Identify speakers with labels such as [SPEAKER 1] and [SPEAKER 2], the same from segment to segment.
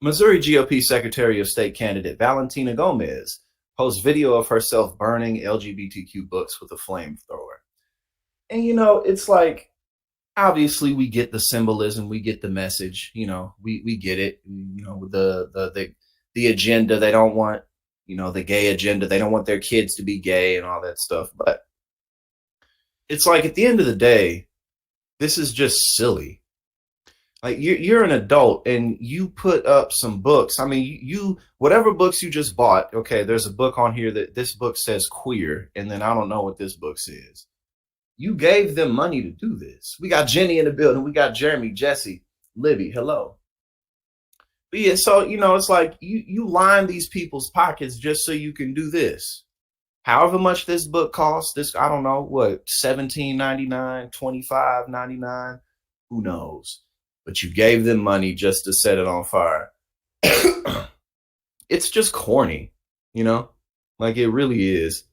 [SPEAKER 1] Missouri GOP Secretary of State candidate Valentina Gomez posts video of herself burning LGBTQ books with a flamethrower. And it's like, obviously we get the symbolism, we get the message, we get it, the agenda. They don't want, the gay agenda. They don't want their kids to be gay and all that stuff. But it's like, at the end of the day, this is just silly. Like, you're an adult and you put up some books. I mean, you whatever books you just bought. Okay, there's a book on here that this book says queer, and then I don't know what this book says. You gave them money to do this. We got Jenny in the building. We got Jeremy, Jesse, Libby. Hello. But yeah, so it's like you line these people's pockets just so you can do this. However much this book costs, this, I don't know, what, $17.99, $25.99, who knows? But you gave them money just to set it on fire. It's just corny, like it really is.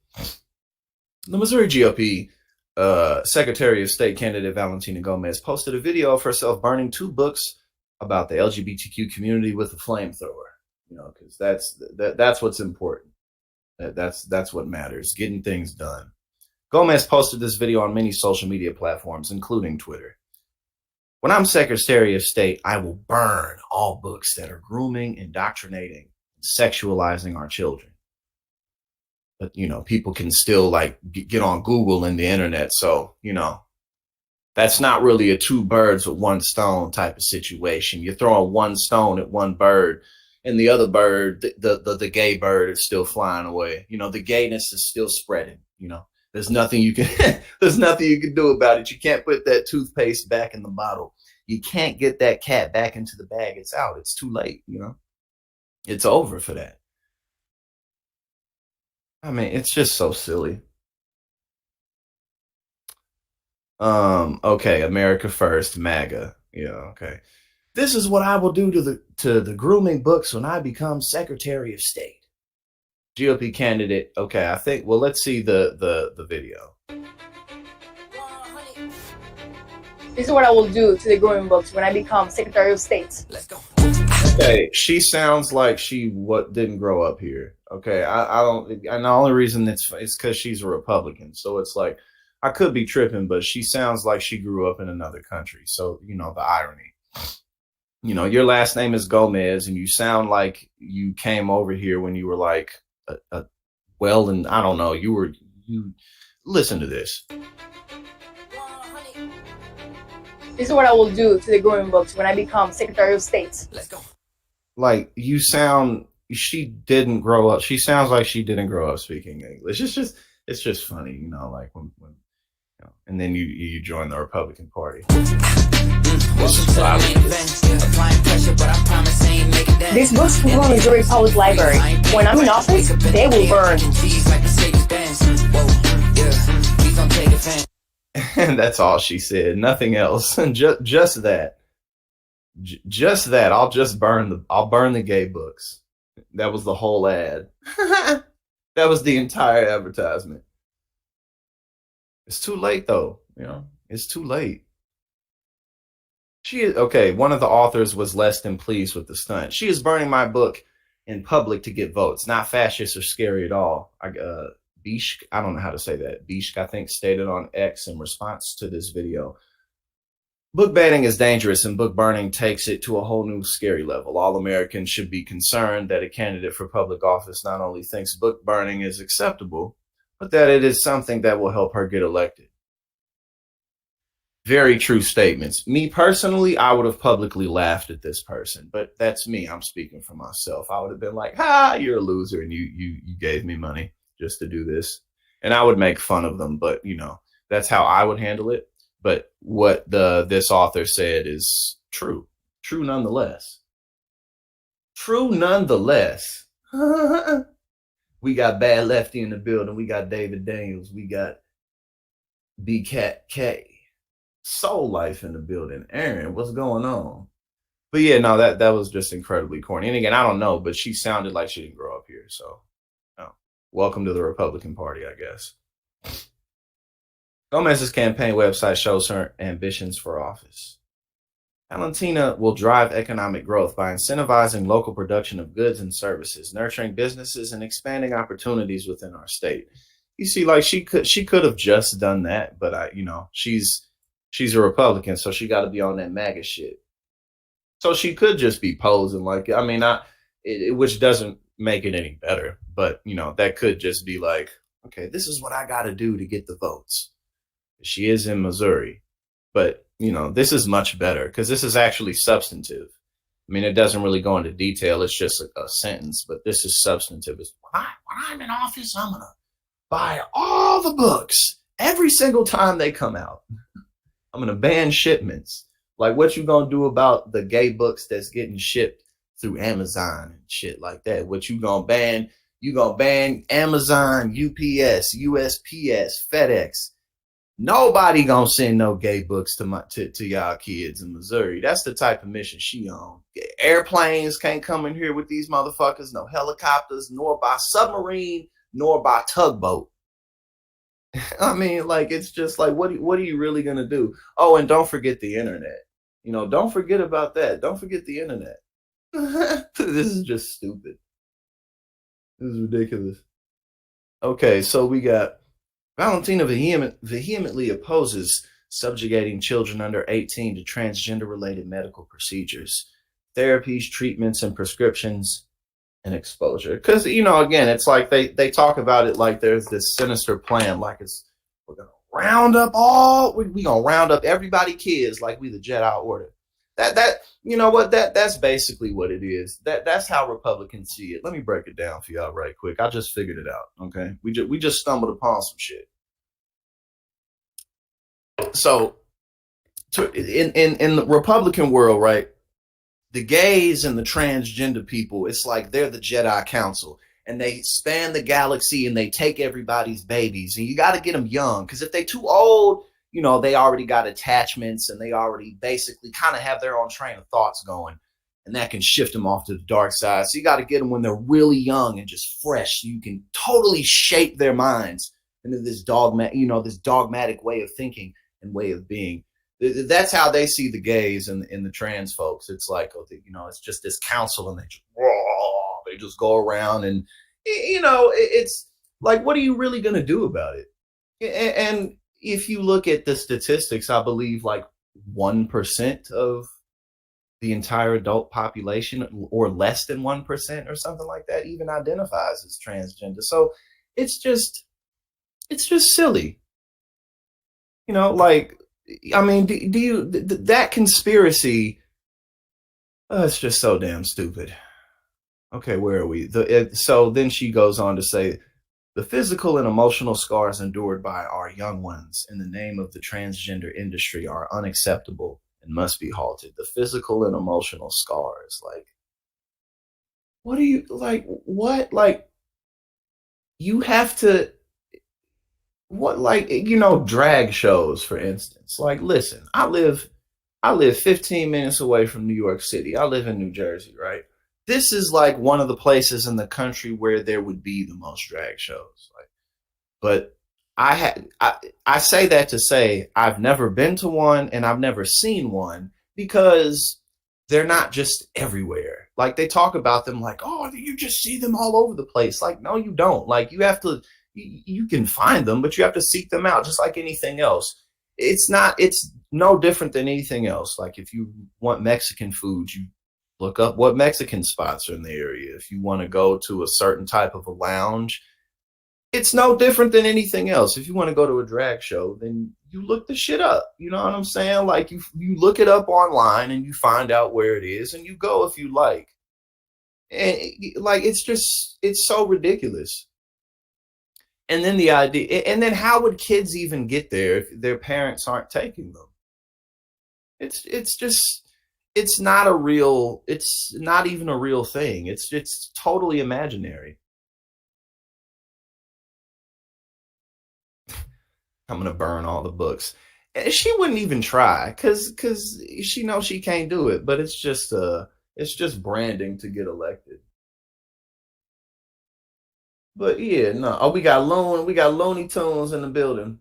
[SPEAKER 1] The Missouri GOP Secretary of State candidate Valentina Gomez posted a video of herself burning 2 books about the LGBTQ community with a flamethrower, because that's what's important. That's what matters, getting things done. Gomez posted this video on many social media platforms, including Twitter. When I'm Secretary of State, I will burn all books that are grooming, indoctrinating, sexualizing our children. But, people can still get on Google and the internet. So, that's not really a 2 birds with 1 stone type of situation. You're throwing 1 stone at 1 bird, and the other bird, the gay bird, is still flying away. The gayness is still spreading. There's nothing you can there's nothing you can do about it. You can't put that toothpaste back in the bottle. You can't get that cat back into the bag. It's out. It's too late, It's over for that. I mean, it's just so silly. Okay, America First, MAGA. Yeah, okay. This is what I will do to the grooming books when I become Secretary of State. GOP candidate. Okay, I think. Well, let's see the video.
[SPEAKER 2] This is what I will do to the grooming books when I become Secretary of State.
[SPEAKER 1] Let's go. Okay, she sounds like she didn't grow up here. Okay, I don't. And the only reason it's because she's a Republican. So it's like, I could be tripping, but she sounds like she grew up in another country. So the irony. Your last name is Gomez, and you sound like you came over here when you were like and I don't know, you listen to this.
[SPEAKER 2] This is what I will do to the grooming books when I become Secretary of State.
[SPEAKER 1] Let's go. Like, you sound, she didn't grow up. She sounds like she didn't grow up speaking English. It's just funny, like when and then you join the Republican Party.
[SPEAKER 2] These books from the Missouri Public Library. When I'm in office, they will burn.
[SPEAKER 1] And that's all she said. Nothing else. just that. Just that. I'll burn the gay books. That was the whole ad. That was the entire advertisement. It's too late though. It's too late. One of the authors was less than pleased with the stunt. She is burning my book in public to get votes. Not fascist or scary at all. Bishk, I don't know how to say that. Bishk, I think, stated on X in response to this video. Book banning is dangerous, and book burning takes it to a whole new scary level. All Americans should be concerned that a candidate for public office not only thinks book burning is acceptable, but that it is something that will help her get elected. Very true statements. Me personally, I would have publicly laughed at this person, but that's me. I'm speaking for myself. I would have been like, you're a loser, and you gave me money just to do this. And I would make fun of them, but that's how I would handle it. But what this author said is true. True nonetheless. True nonetheless. We got Bad Lefty in the building. We got David Daniels. We got B-Cat K. Soul Life in the building. Aaron, what's going on? But yeah, no, that was just incredibly corny. And again, I don't know, but she sounded like she didn't grow up here. So, welcome to the Republican Party, I guess. Gomez's campaign website shows her ambitions for office. Valentina will drive economic growth by incentivizing local production of goods and services, nurturing businesses, and expanding opportunities within our state. You see, like she could have just done that, but she's a Republican, so she got to be on that MAGA shit. So she could just be posing like, I mean, which doesn't make it any better, but that could just be like, okay, this is what I got to do to get the votes. She is in Missouri, but this is much better because this is actually substantive. I mean, it doesn't really go into detail. It's just a sentence, but this is substantive. It's when I'm in office, I'm gonna buy all the books every single time they come out. I'm gonna ban shipments. Like, what you gonna do about the gay books that's getting shipped through Amazon and shit like that? What you gonna ban? You gonna ban Amazon, UPS, USPS, FedEx. Nobody gonna send no gay books to y'all kids in Missouri. That's the type of mission she on. Airplanes can't come in here with these motherfuckers. No helicopters, nor by submarine, nor by tugboat. I mean, like, it's just like, what are you really gonna do? Oh, and don't forget the internet. Don't forget about that. Don't forget the internet. This is just stupid. This is ridiculous. Okay, so we got Valentina vehemently opposes subjugating children under 18 to transgender-related medical procedures, therapies, treatments, and prescriptions, and exposure. Because, again, it's like they talk about it like there's this sinister plan, like we're going to round up we going to round up everybody kids like we the Jedi Order. That's basically what it is. That's how Republicans see it. Let me break it down for y'all right quick. I just figured it out. Okay, we just stumbled upon some shit. So, in the Republican world, right, the gays and the transgender people, it's like they're the Jedi Council, and they span the galaxy and they take everybody's babies, and you got to get them young, because if they too old, they already got attachments and they already basically kind of have their own train of thoughts going, and that can shift them off to the dark side. So you got to get them when they're really young and just fresh, so you can totally shape their minds into this dogmatic way of thinking and way of being. That's how they see the gays and the trans folks. It's like, it's just this council, and they just go around, and it's like, what are you really gonna do about it? And if you look at the statistics, I believe like 1% of the entire adult population, or less than 1% or something like that, even identifies as transgender. So it's just silly. Like, I mean, do you, that conspiracy, it's just so damn stupid. Okay, where are we? So then she goes on to say, the physical and emotional scars endured by our young ones in the name of the transgender industry are unacceptable and must be halted. The physical and emotional scars, like, what do you, like, what, like, you have to, what, like, drag shows, for instance. Like, listen, I live 15 minutes away from New York City. I live in New Jersey, right? This is like one of the places in the country where there would be the most drag shows. Like, but I say that to say I've never been to one and I've never seen one, because they're not just everywhere. Like, they talk about them like, oh, you just see them all over the place. Like, no, you don't. Like, you have to, you can find them, but you have to seek them out, just like anything else. It's no different than anything else. Like, if you want Mexican food, you look up what Mexican spots are in the area. If you want to go to a certain type of a lounge, it's no different than anything else. If you want to go to a drag show, then you look the shit up. You know what I'm saying? Like, you look it up online and you find out where it is and you go if you like. And like, it's so ridiculous. And then the idea, and then how would kids even get there if their parents aren't taking them? It's not even a real thing. It's totally imaginary. I'm gonna burn all the books. And she wouldn't even try, because she knows she can't do it. But it's just branding to get elected. But yeah, no. Oh, we got Looney Tunes in the building.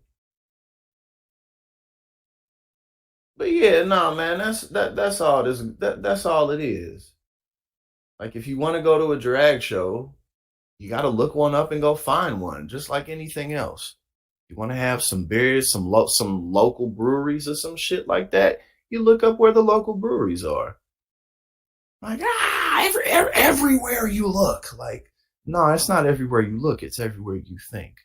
[SPEAKER 1] But yeah, nah, man, that's all that's all it is. Like if you want to go to a drag show, you got to look one up and go find one, just like anything else. You want to have some beers, some local breweries or some shit like that. You look up where the local breweries are. Like everywhere you look. Like no, it's not everywhere you look. It's everywhere you think.